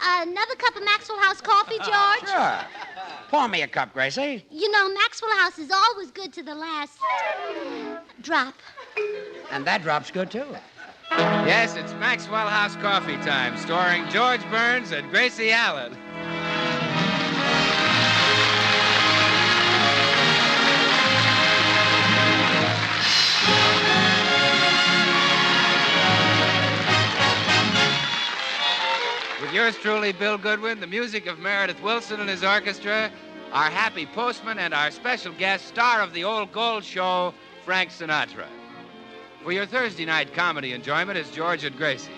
Another cup of Maxwell House coffee, George? Sure. Pour me a cup, Gracie. You know, Maxwell House is always good to the last drop. And that drop's good, too. Yes, it's Maxwell House Coffee Time, starring George Burns and Gracie Allen. With yours truly, Bill Goodwin, the music of Meredith Wilson and his orchestra, our happy postman, and our special guest, star of the Old Gold Show, Frank Sinatra. For your Thursday night comedy enjoyment, it's George and Gracie.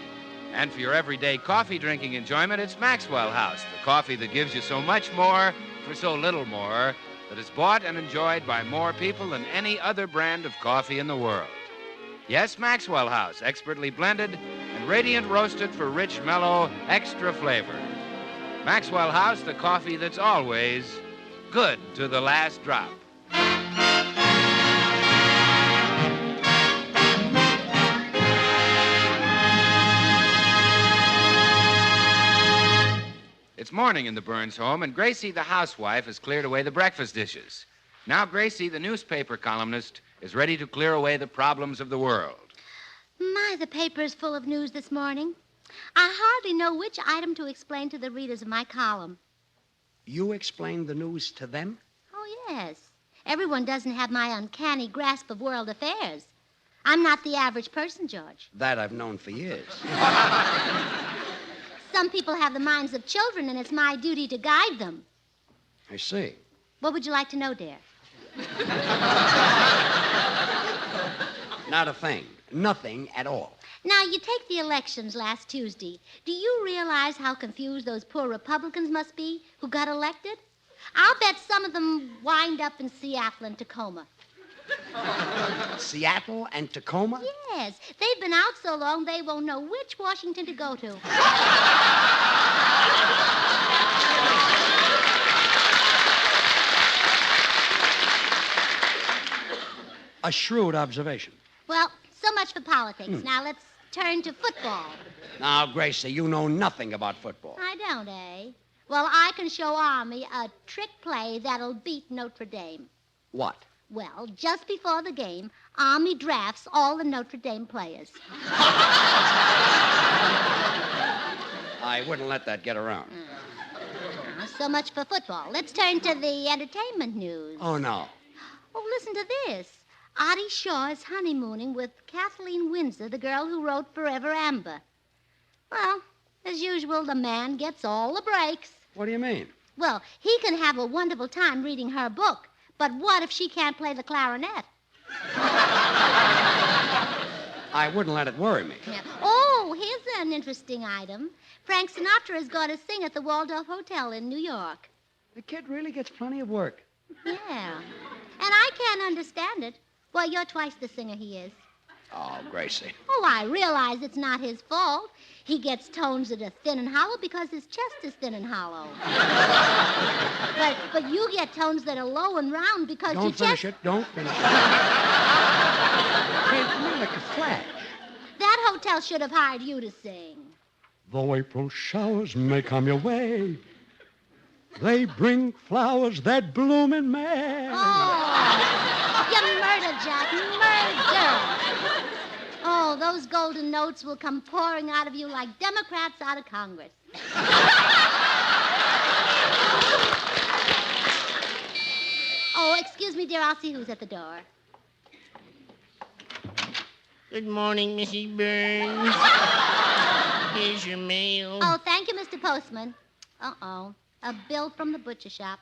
And for your everyday coffee drinking enjoyment, it's Maxwell House, the coffee that gives you so much more for so little more, that is bought and enjoyed by more people than any other brand of coffee in the world. Yes, Maxwell House, expertly blended and radiant roasted for rich, mellow, extra flavor. Maxwell House, the coffee that's always good to the last drop. It's morning in the Burns home, and Gracie, the housewife, has cleared away the breakfast dishes. Now, Gracie, the newspaper columnist, is ready to clear away the problems of the world. My, the paper is full of news this morning. I hardly know which item to explain to the readers of my column. You explain the news to them? Oh, yes. Everyone doesn't have my uncanny grasp of world affairs. I'm not the average person, George. That I've known for years. Some people have the minds of children, and it's my duty to guide them. I see. What would you like to know, dear? Not a thing. Nothing at all. Now, you take the elections last Tuesday. Do you realize how confused those poor Republicans must be who got elected? I'll bet some of them wind up in Seattle and Tacoma. Seattle and Tacoma? Yes. They've been out so long they won't know which Washington to go to. A shrewd observation. Well, so much for politics. Now, let's turn to football. Now, Gracie, you know nothing about football. I don't, eh? Well, I can show Army a trick play that'll beat Notre Dame. What? Well, just before the game, Army drafts all the Notre Dame players. I wouldn't let that get around. Now, so much for football. Let's turn to the entertainment news. Oh, no. Oh, listen to this. Artie Shaw is honeymooning with Kathleen Windsor, the girl who wrote Forever Amber. Well, as usual, the man gets all the breaks. What do you mean? Well, he can have a wonderful time reading her book, but what if she can't play the clarinet? I wouldn't let it worry me. Yeah. Oh, here's an interesting item. Frank Sinatra is going to sing at the Waldorf Hotel in New York. The kid really gets plenty of work. Yeah. And I can't understand it. Well, you're twice the singer he is. Oh, Gracie. Oh, I realize it's not his fault. He gets tones that are thin and hollow because his chest is thin and hollow. but you get tones that are low and round because your chest... Don't finish it. Don't finish it. Can't come in like a flash. That hotel should have hired you to sing. Though April showers may come your way, they bring flowers that bloom in May. Oh, you murder, Jack, murder. Oh, those golden notes will come pouring out of you like Democrats out of Congress. Oh, excuse me, dear. I'll see who's at the door. Good morning, Mrs. Burns. Here's your mail. Oh, thank you, Mr. Postman. Uh-oh. A bill from the butcher shop.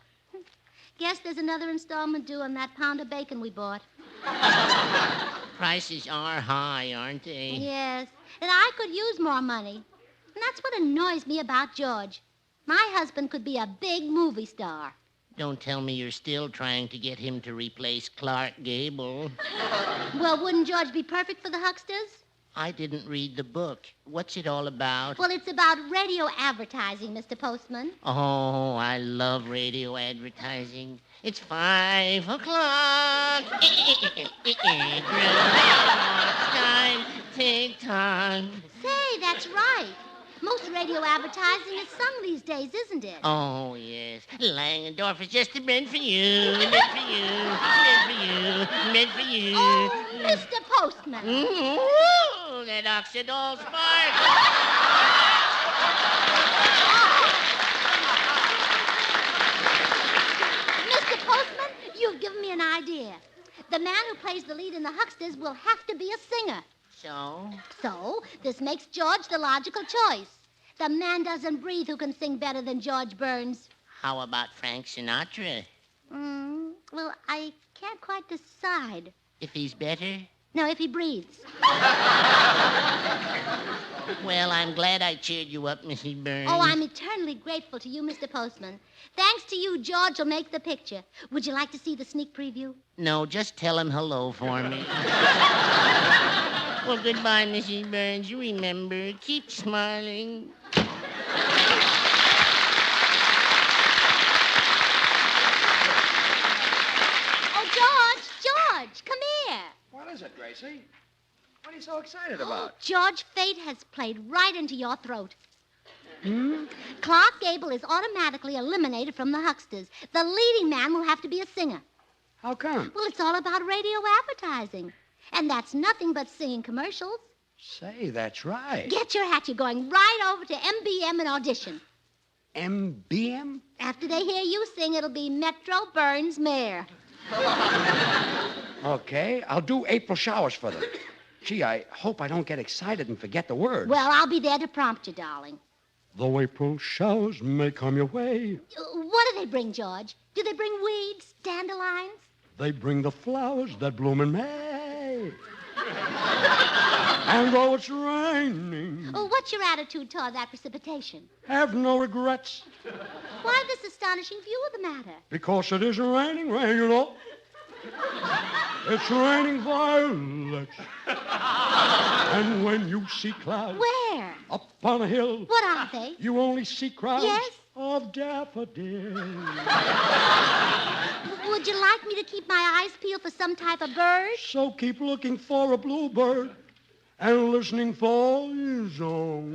Guess there's another installment due on that pound of bacon we bought. Prices are high, aren't they? Yes, and I could use more money. And that's what annoys me about George. My husband could be a big movie star. Don't tell me you're still trying to get him to replace Clark Gable. Well, wouldn't George be perfect for the hucksters? I didn't read the book. What's it all about? Well, it's about radio advertising, Mr. Postman. Oh, I love radio advertising. It's 5 o'clock. Time, take time. Say, that's right. Most radio advertising is sung these days, isn't it? Oh, yes. Langendorf is just meant for you, meant for you, meant for you, meant for you. Oh, Mr. Postman. Ooh, that oxidol spark. Mr. Postman, you've given me an idea. The man who plays the lead in the Hucksters will have to be a singer. So, this makes George the logical choice. The man doesn't breathe who can sing better than George Burns. How about Frank Sinatra? Well, I can't quite decide. If he's better? No, if he breathes. Well, I'm glad I cheered you up, Mrs. Burns. Oh, I'm eternally grateful to you, Mr. Postman. Thanks to you, George will make the picture. Would you like to see the sneak preview? No, just tell him hello for me. Well, goodbye, Mrs. Burns. You remember, keep smiling. Oh, George, come here. What is it, Gracie? What are you so excited about? George, fate has played right into your throat. Clark Gable is automatically eliminated from the Hucksters. The leading man will have to be a singer. How come? Well, it's all about radio advertising. And that's nothing but singing commercials. Say, that's right. Get your hat. You're going right over to MBM and audition. MBM? After they hear you sing, it'll be Metro Burns Mayor. Okay, I'll do April showers for them. Gee, I hope I don't get excited and forget the words. Well, I'll be there to prompt you, darling. Though April showers may come your way, What do they bring, George? Do they bring weeds, dandelions? they bring the flowers that bloom in May. And though it's raining, Oh, what's your attitude toward that precipitation? have no regrets, Why this astonishing view of the matter? because it isn't raining rain, you know. It's raining violets. And when you see clouds Where? up on a hill, What are they? you only see crowds Yes? of daffodils. Would you like me to keep my eyes peeled for some type of bird? So keep looking for a bluebird and listening for his song.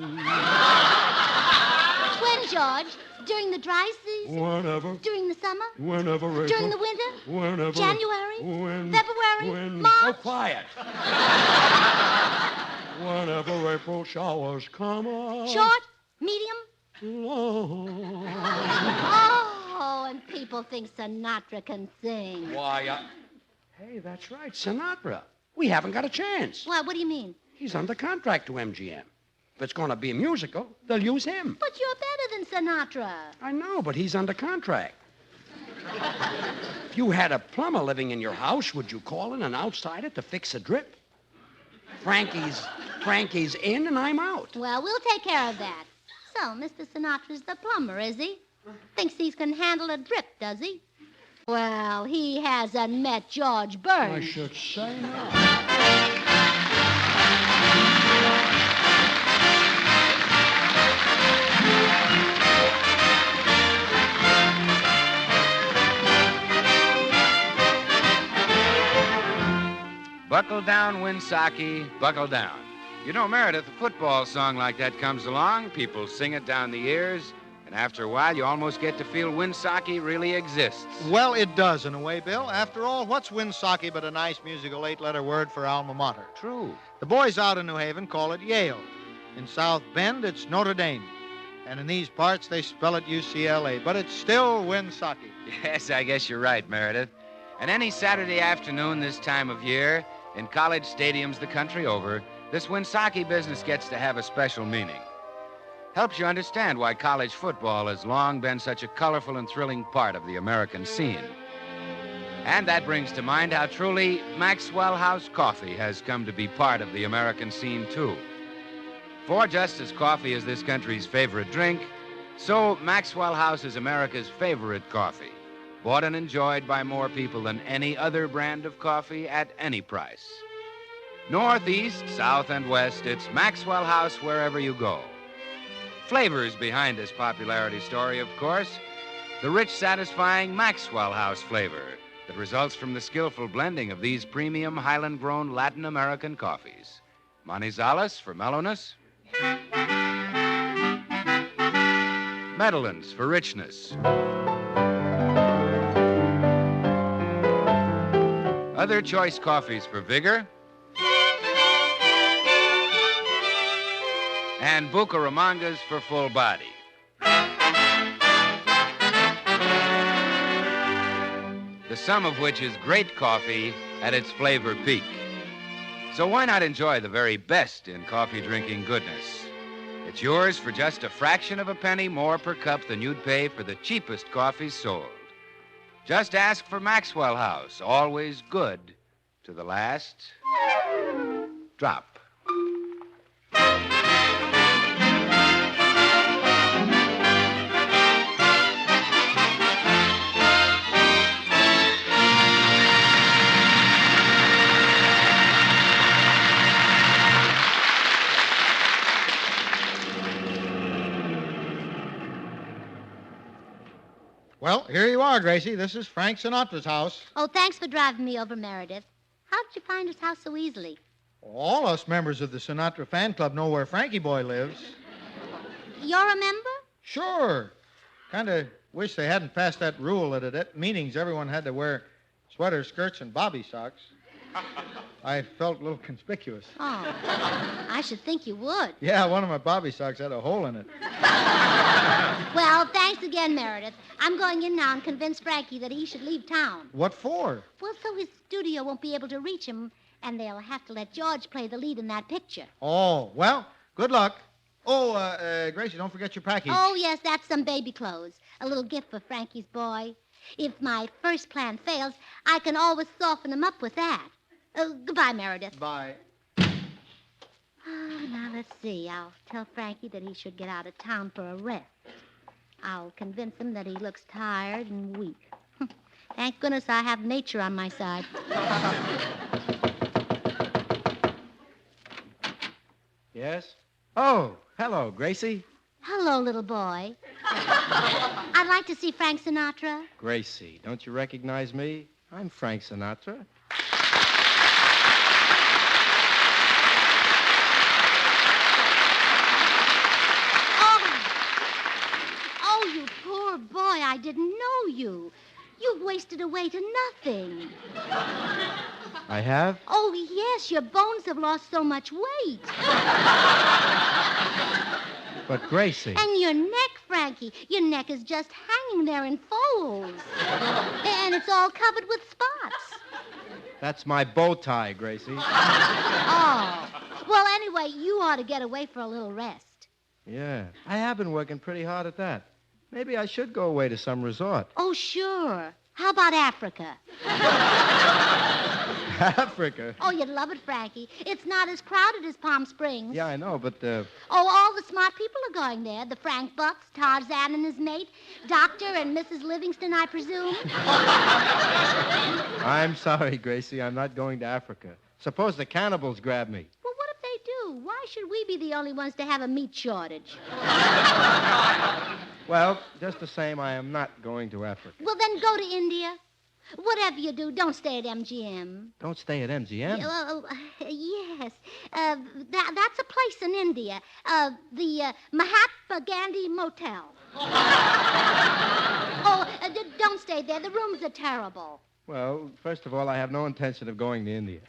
When, George? During the dry season? Whenever, During the summer? whenever, April. During the winter? Whenever. January? When. February? When. March? Oh, quiet. Whenever April showers come up. Short? Medium? Long. Oh, and people think Sinatra can sing. Why, Hey, that's right, Sinatra. We haven't got a chance. What do you mean? He's under contract to MGM. If it's going to be a musical, they'll use him. But you're better than Sinatra. I know, but he's under contract. If you had a plumber living in your house, would you call in an outsider to fix a drip? Frankie's in and I'm out. Well, we'll take care of that. So, Mr. Sinatra's the plumber, is he? Thinks he can handle a drip, does he? Well, he hasn't met George Burns. I should say not. Buckle down, Winsaki, buckle down. You know, Meredith, a football song like that comes along, people sing it down the ears, and after a while you almost get to feel Winsaki really exists. Well, it does in a way, Bill. After all, what's Winsaki but a nice musical 8-letter word for alma mater? True. The boys out in New Haven call it Yale. In South Bend, it's Notre Dame. And in these parts, they spell it UCLA. But it's still Winsaki. Yes, I guess you're right, Meredith. And any Saturday afternoon this time of year, in college stadiums the country over, this Winsaki business gets to have a special meaning. Helps you understand why college football has long been such a colorful and thrilling part of the American scene. And that brings to mind how truly Maxwell House coffee has come to be part of the American scene, too. For just as coffee is this country's favorite drink, so Maxwell House is America's favorite coffee, bought and enjoyed by more people than any other brand of coffee at any price. Northeast, south, and west, it's Maxwell House wherever you go. Flavors behind this popularity story, of course. The rich, satisfying Maxwell House flavor that results from the skillful blending of these premium Highland-grown Latin American coffees. Manizales for mellowness. Medellins for richness. Other choice coffees for vigor. And Bucaramangas for full body. The sum of which is great coffee at its flavor peak. So why not enjoy the very best in coffee drinking goodness? It's yours for just a fraction of a penny more per cup than you'd pay for the cheapest coffees sold. Just ask for Maxwell House, always good to the last drop. Well, here you are, Gracie. This is Frank Sinatra's house. Oh, thanks for driving me over, Meredith. How did you find his house so easily? All us members of the Sinatra fan club know where Frankie Boy lives. You're a member? Sure. Kind of wish they hadn't passed that rule that at meetings everyone had to wear sweaters, skirts, and bobby socks. I felt a little conspicuous. Oh, I should think you would. Yeah, one of my bobby socks had a hole in it. Well, thanks again, Meredith. I'm going in now and convince Frankie that he should leave town. What for? Well, so his studio won't be able to reach him, and they'll have to let George play the lead in that picture. Oh, well, good luck. Oh, Gracie, don't forget your package. Oh, yes, that's some baby clothes. A little gift for Frankie's boy. If my first plan fails, I can always soften him up with that. Goodbye, Meredith. Bye. Oh, now, let's see. I'll tell Frankie that he should get out of town for a rest. I'll convince him that he looks tired and weak. Thank goodness I have nature on my side. Yes? Oh, hello, Gracie. Hello, little boy. I'd like to see Frank Sinatra. Gracie, don't you recognize me? I'm Frank Sinatra. Oh, you poor boy. I didn't know you. You've wasted away to nothing. I have? Oh, yes, your bones have lost so much weight. But Gracie. And your neck, Frankie. Your neck is just hanging there in folds. And it's all covered with spots. That's my bow tie, Gracie. Oh. Well, anyway, you ought to get away for a little rest. Yeah, I have been working pretty hard at that. Maybe I should go away to some resort. Oh, sure. How about Africa? Africa? Oh, you'd love it, Frankie. It's not as crowded as Palm Springs. Yeah, I know, but, Oh, all the smart people are going there. The Frank Bucks, Tarzan and his mate, Dr. and Mrs. Livingston, I presume. I'm sorry, Gracie. I'm not going to Africa. Suppose the cannibals grab me. Well, what if they do? Why should we be the only ones to have a meat shortage? Well, just the same, I am not going to Africa. Well, then go to India. Whatever you do, don't stay at MGM. Don't stay at MGM. Yes. That's a place in India. The Mahatma Gandhi Motel. Don't stay there. The rooms are terrible. Well, first of all, I have no intention of going to India.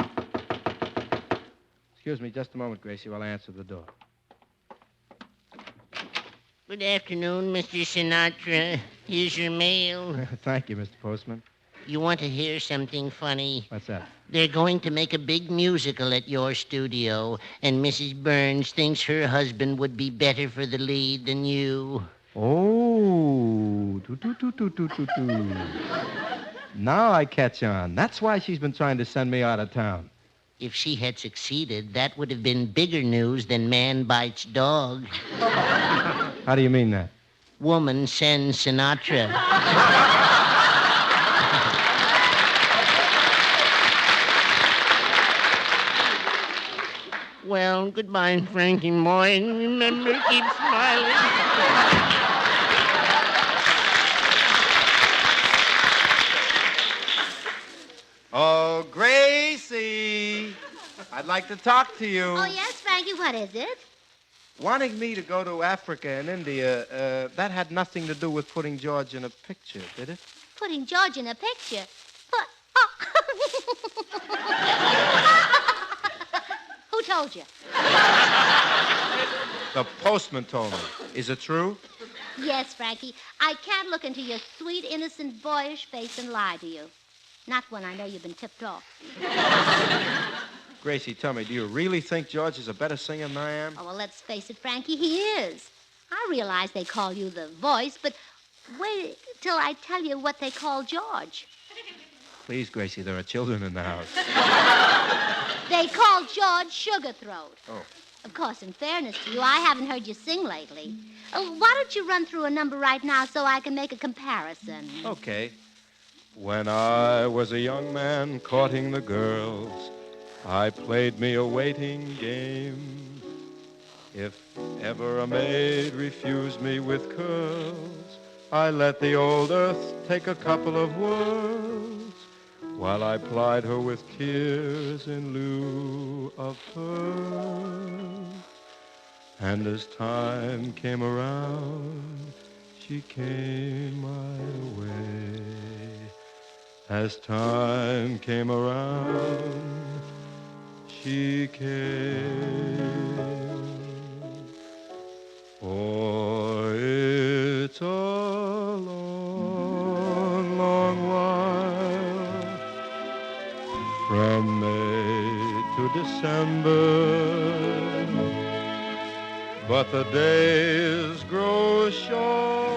Excuse me just a moment, Gracie, while I answer the door. Good afternoon, Mr. Sinatra. Here's your mail. Thank you, Mr. Postman. You want to hear something funny? What's that? They're going to make a big musical at your studio, and Mrs. Burns thinks her husband would be better for the lead than you. Oh. Now I catch on. That's why she's been trying to send me out of town. If she had succeeded, that would have been bigger news than man bites dog. How do you mean that? Woman sends Sinatra. Well, goodbye, Frankie boy, and remember, keep smiling. Oh, Gracie, I'd like to talk to you. Oh, yes, Frankie, what is it? Wanting me to go to Africa and India, that had nothing to do with putting George in a picture, did it? Putting George in a picture? But, oh. Who told you? The postman told me. Is it true? Yes, Frankie. I can't look into your sweet, innocent, boyish face and lie to you. Not when I know you've been tipped off. Gracie, tell me, do you really think George is a better singer than I am? Oh, well, let's face it, Frankie, he is. I realize they call you the voice, but wait till I tell you what they call George. Please, Gracie, there are children in the house. They call George Sugar Throat. Oh. Of course, in fairness to you, I haven't heard you sing lately. Why don't you run through a number right now so I can make a comparison? Okay. When I was a young man courting the girls, I played me a waiting game. If ever a maid refused me with curls, I let the old earth take a couple of whirls while I plied her with tears in lieu of pearls. And as time came around, she came my way. As time came around, she came. For it's a long, long while from May to December, but the days grow short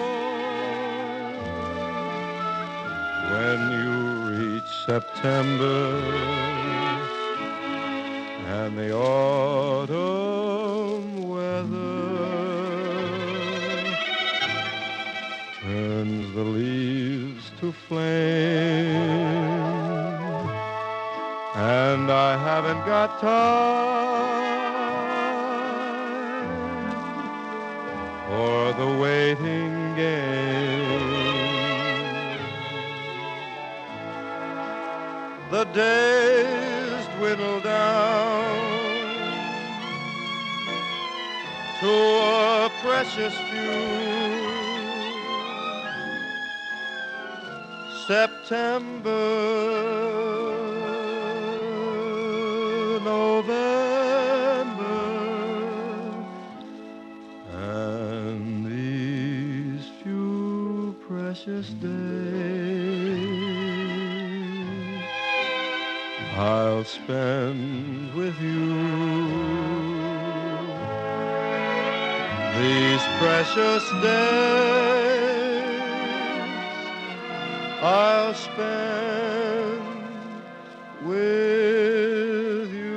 when you reach September and the autumn weather turns the leaves to flame, and I haven't got time for the waiting game. The days dwindle down to a precious few. September, November, and these few precious days I'll spend with you. These precious days I'll spend with you.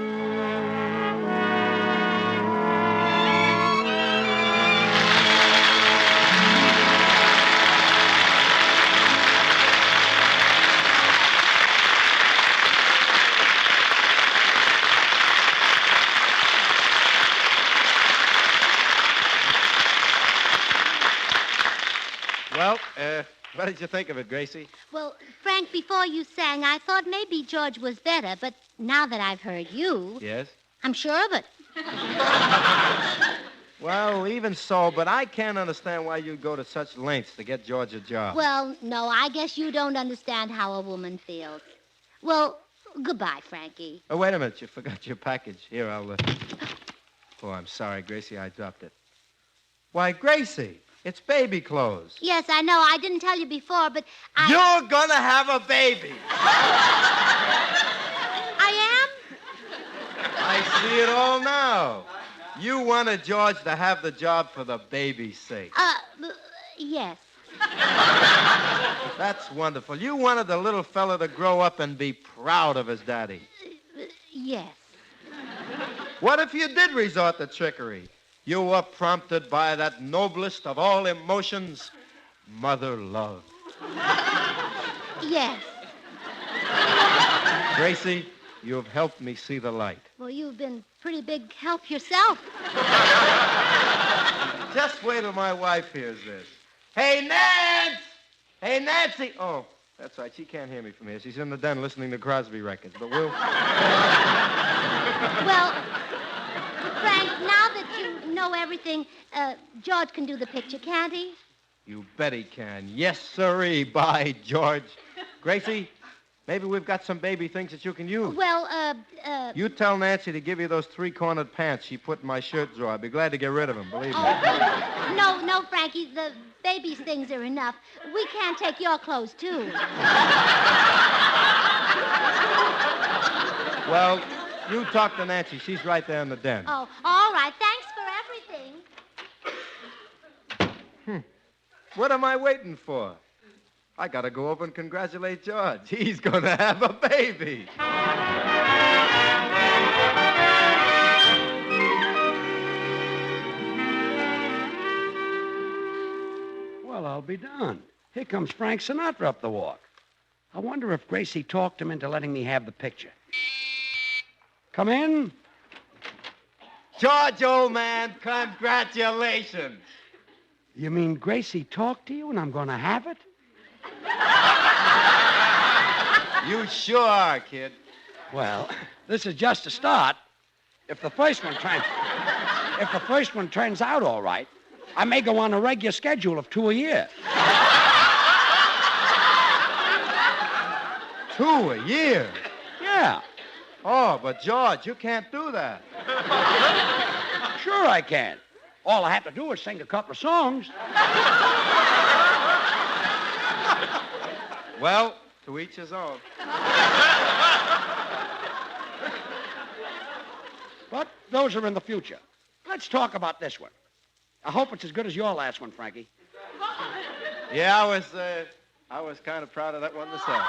Well, what did you think of it, Gracie? Well, Frank, before you sang, I thought maybe George was better, but now that I've heard you, Yes? I'm sure of it. Well, even so, but I can't understand why you'd go to such lengths to get George a job. Well, no, I guess you don't understand how a woman feels. Well, goodbye, Frankie. Oh, wait a minute. You forgot your package. Here, I'll... Oh, I'm sorry, Gracie. I dropped it. Why, Gracie, it's baby clothes. Yes, I know. I didn't tell you before, but I... You're gonna have a baby. I am? I see it all now. You wanted George to have the job for the baby's sake. Yes. That's wonderful. You wanted the little fella to grow up and be proud of his daddy. Yes. What if you did resort to trickery? You were prompted by that noblest of all emotions, mother love. Yes. Gracie, you've helped me see the light. Well, you've been pretty big help yourself. Just wait till my wife hears this. Hey, Nance! Hey, Nancy! Oh, that's right. She can't hear me from here. She's in the den listening to Crosby records. But we'll... Well, Frank, now that you know everything, George can do the picture, can't he? You bet he can. Yes, sirree, by George. Gracie, maybe we've got some baby things that you can use. Well, You tell Nancy to give you those three-cornered pants she put in my shirt drawer. I'd be glad to get rid of them, believe me. No, Frankie, the baby's things are enough. We can't take your clothes, too. Well, you talk to Nancy. She's right there in the den. Oh, all right. Thanks for everything. What am I waiting for? I gotta go over and congratulate George. He's gonna have a baby. Well, I'll be darned. Here comes Frank Sinatra up the walk. I wonder if Gracie talked him into letting me have the picture. Come in. George, old man, congratulations. You mean Gracie talked to you and I'm going to have it? You sure are, kid. Well, this is just a start. If the first one turns out all right, I may go on a regular schedule of 2 a year. 2 a year? Yeah. Oh, but George, you can't do that. Sure I can. All I have to do is sing a couple of songs. Well, to each his own. But those are in the future. Let's talk about this one. I hope it's as good as your last one, Frankie. Yeah, I was kind of proud of that one myself.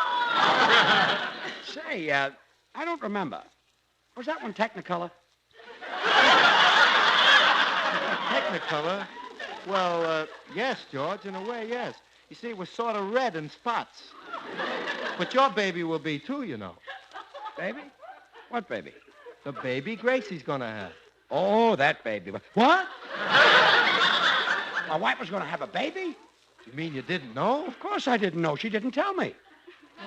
Say, I don't remember. Was that one Technicolor? Technicolor? Well, yes, George, in a way, yes. You see, it was sort of red in spots. But your baby will be, too, you know. Baby? What baby? The baby Gracie's gonna have. Oh, that baby. What? My wife was going to have a baby? You mean you didn't know? Of course I didn't know. She didn't tell me.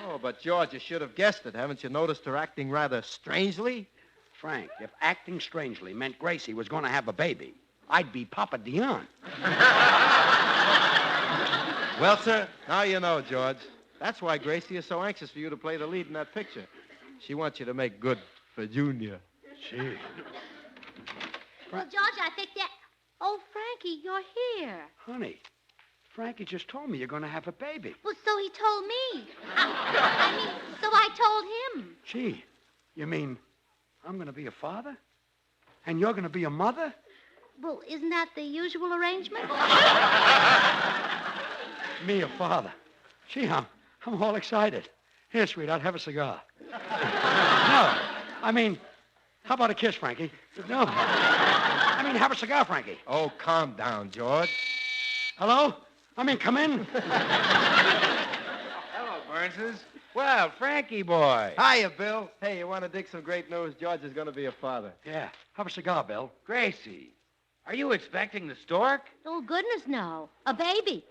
Oh, but George, you should have guessed it. Haven't you noticed her acting rather strangely? Frank, if acting strangely meant Gracie was going to have a baby, I'd be Papa Dion. Well, sir, now you know, George. That's why Gracie is so anxious for you to play the lead in that picture. She wants you to make good for Junior. Gee. Well, George, I think that... Oh, Frankie, you're here. Honey, Frankie just told me you're going to have a baby. Well, so he told me. I mean, so I told him. Gee, you mean I'm going to be a father? And you're going to be a mother? Well, isn't that the usual arrangement? Me a father. Gee, I'm all excited. Here, sweetheart, have a cigar. No, I mean, how about a kiss, Frankie? No. I mean, have a cigar, Frankie. Oh, calm down, George. Hello? I mean, come in. Hello, Burnses. Well, Frankie boy. Hiya, Bill. Hey, you want to dig some great news? George is going to be a father. Yeah, have a cigar, Bill. Gracie, are you expecting the stork? Oh, goodness, no. A baby.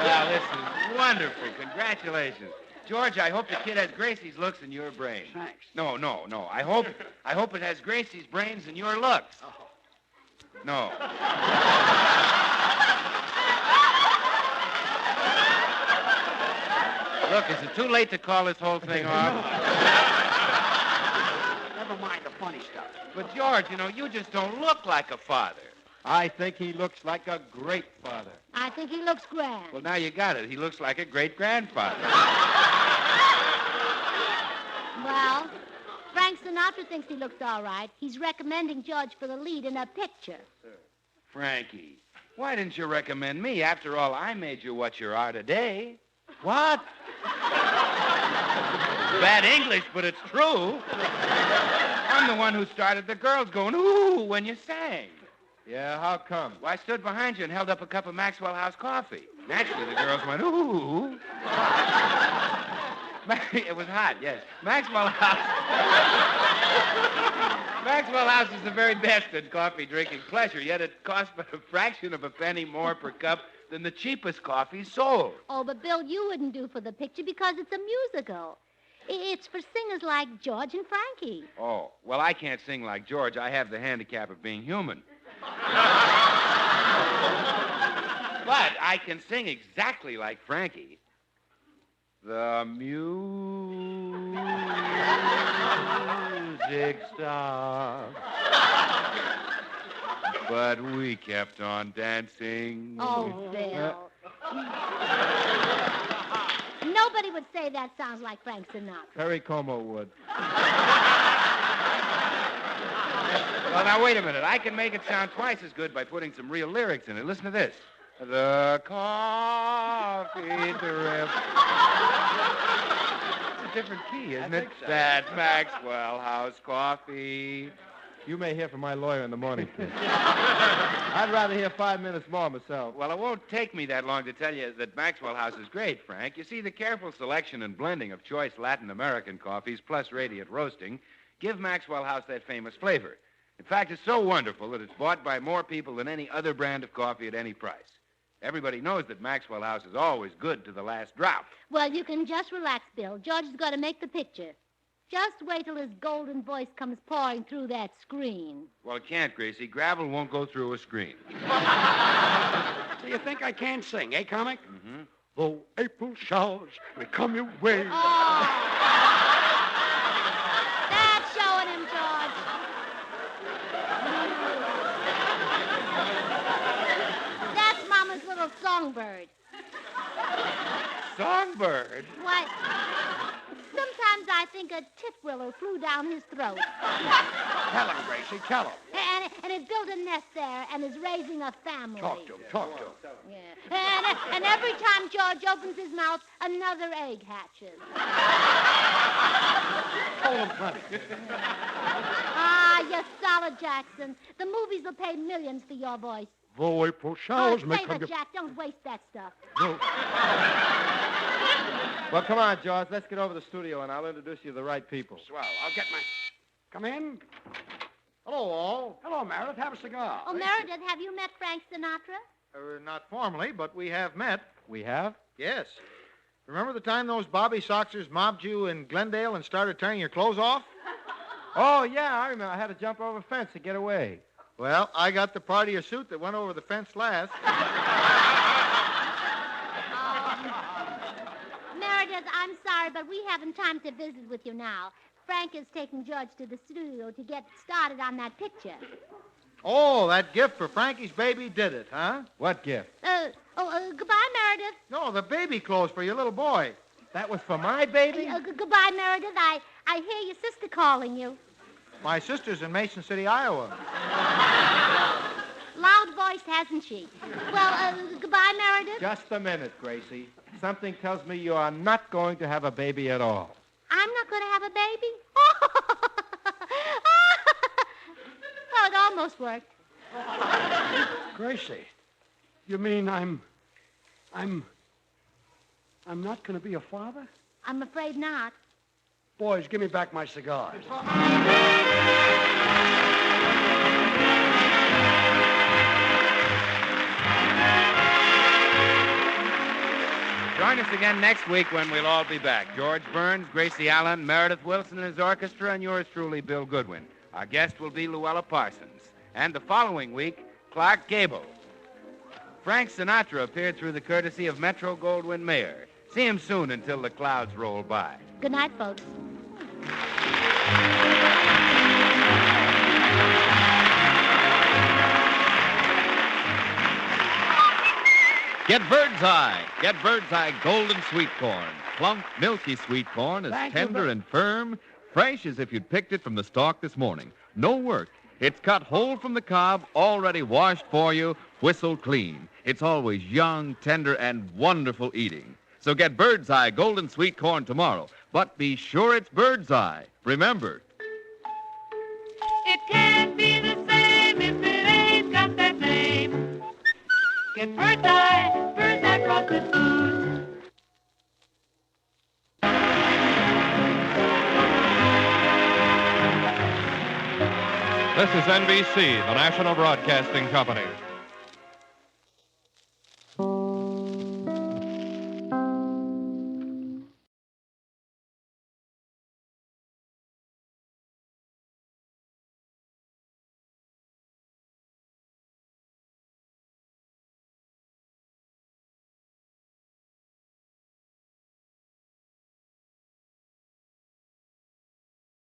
Well, this is wonderful. Congratulations. George, I hope the kid has Gracie's looks and your brains. Thanks. No. I hope it has Gracie's brains and your looks. Oh. No. Look, is it too late to call this whole thing off? Never mind the funny stuff. But, George, you just don't look like a father. I think he looks like a great father. I think he looks grand. Well, now you got it. He looks like a great-grandfather. Well, Frank Sinatra thinks he looks all right. He's recommending George for the lead in a picture. Frankie, why didn't you recommend me? After all, I made you what you are today. What? Bad English, but it's true. I'm the one who started the girls going, ooh, when you sang. Yeah, how come? Well, I stood behind you and held up a cup of Maxwell House coffee. Naturally, the girls went, ooh. It was hot, yes. Maxwell House is the very best in coffee drinking pleasure, yet it costs but a fraction of a penny more per cup than the cheapest coffee sold. Oh, but Bill, you wouldn't do for the picture because it's a musical. It's for singers like George and Frankie. Oh, well, I can't sing like George. I have the handicap of being human. But I can sing exactly like Frankie. The music stopped. But we kept on dancing. Oh, Bill. Nobody would say that sounds like Frank Sinatra. Perry Como would. Well, now, wait a minute. I can make it sound twice as good by putting some real lyrics in it. Listen to this. The coffee drip. It's a different key, isn't it? so. That Maxwell House coffee. You may hear from my lawyer in the morning, kid. I'd rather hear 5 minutes more myself. Well, it won't take me that long to tell you that Maxwell House is great, Frank. You see, the careful selection and blending of choice Latin American coffees plus radiant roasting give Maxwell House that famous flavor. In fact, it's so wonderful that it's bought by more people than any other brand of coffee at any price. Everybody knows that Maxwell House is always good to the last drop. Well, you can just relax, Bill. George has got to make the picture. Just wait till his golden voice comes pouring through that screen. Well, it can't, Gracie. Gravel won't go through a screen. So you think I can sing, eh, comic? Mm-hmm. Though April showers may come your way. Oh. That's showing him, George. That's Mama's little songbird. Songbird? What? Sometimes I think a titwillow flew down his throat. Tell him, Gracie, tell him. And it built a nest there and is raising a family. Talk to him, talk to him. Yeah. And every time George opens his mouth, another egg hatches. Hold him plenty. Ah, you solid, Jackson. The movies will pay millions for your voice. Though April showers may Save come it, your... Jack. Don't waste that stuff. Well, come on, George. Let's get over to the studio, and I'll introduce you to the right people. Swell. I'll get my... Come in. Hello, all. Hello, Meredith. Have a cigar. Oh, Meredith, have you met Frank Sinatra? Not formally, but we have met. We have? Yes. Remember the time those Bobby Soxers mobbed you in Glendale and started tearing your clothes off? Oh, yeah, I remember. I had to jump over a fence to get away. Well, I got the part of your suit that went over the fence last. Meredith, I'm sorry, but we haven't time to visit with you now. Frank is taking George to the studio to get started on that picture. Oh, that gift for Frankie's baby did it, huh? What gift? Goodbye, Meredith. No, the baby clothes for your little boy. That was for my baby? Goodbye, Meredith. I hear your sister calling you. My sister's in Mason City, Iowa. Loud voice, hasn't she? Well, goodbye, Meredith. Just a minute, Gracie. Something tells me you are not going to have a baby at all. I'm not going to have a baby? Oh, it almost worked. Gracie, you mean I'm not going to be a father? I'm afraid not. Boys, give me back my cigars. Join us again next week when we'll all be back. George Burns, Gracie Allen, Meredith Wilson and his orchestra, and yours truly, Bill Goodwin. Our guest will be Luella Parsons. And the following week, Clark Gable. Frank Sinatra appeared through the courtesy of Metro-Goldwyn-Mayer. See him soon until the clouds roll by. Good night, folks. Get Bird's Eye. Get Bird's Eye Golden Sweet Corn. Plump, milky sweet corn, as Thank you, tender and firm, fresh as if you'd picked it from the stalk this morning. No work. It's cut whole from the cob, already washed for you, whistled clean. It's always young, tender, and wonderful eating. So get Bird's Eye Golden Sweet Corn tomorrow. But be sure it's Bird's Eye. Remember. It can't be the same if it ain't got that name. Get Bird's Eye frosted foods. This is NBC, the National Broadcasting Company.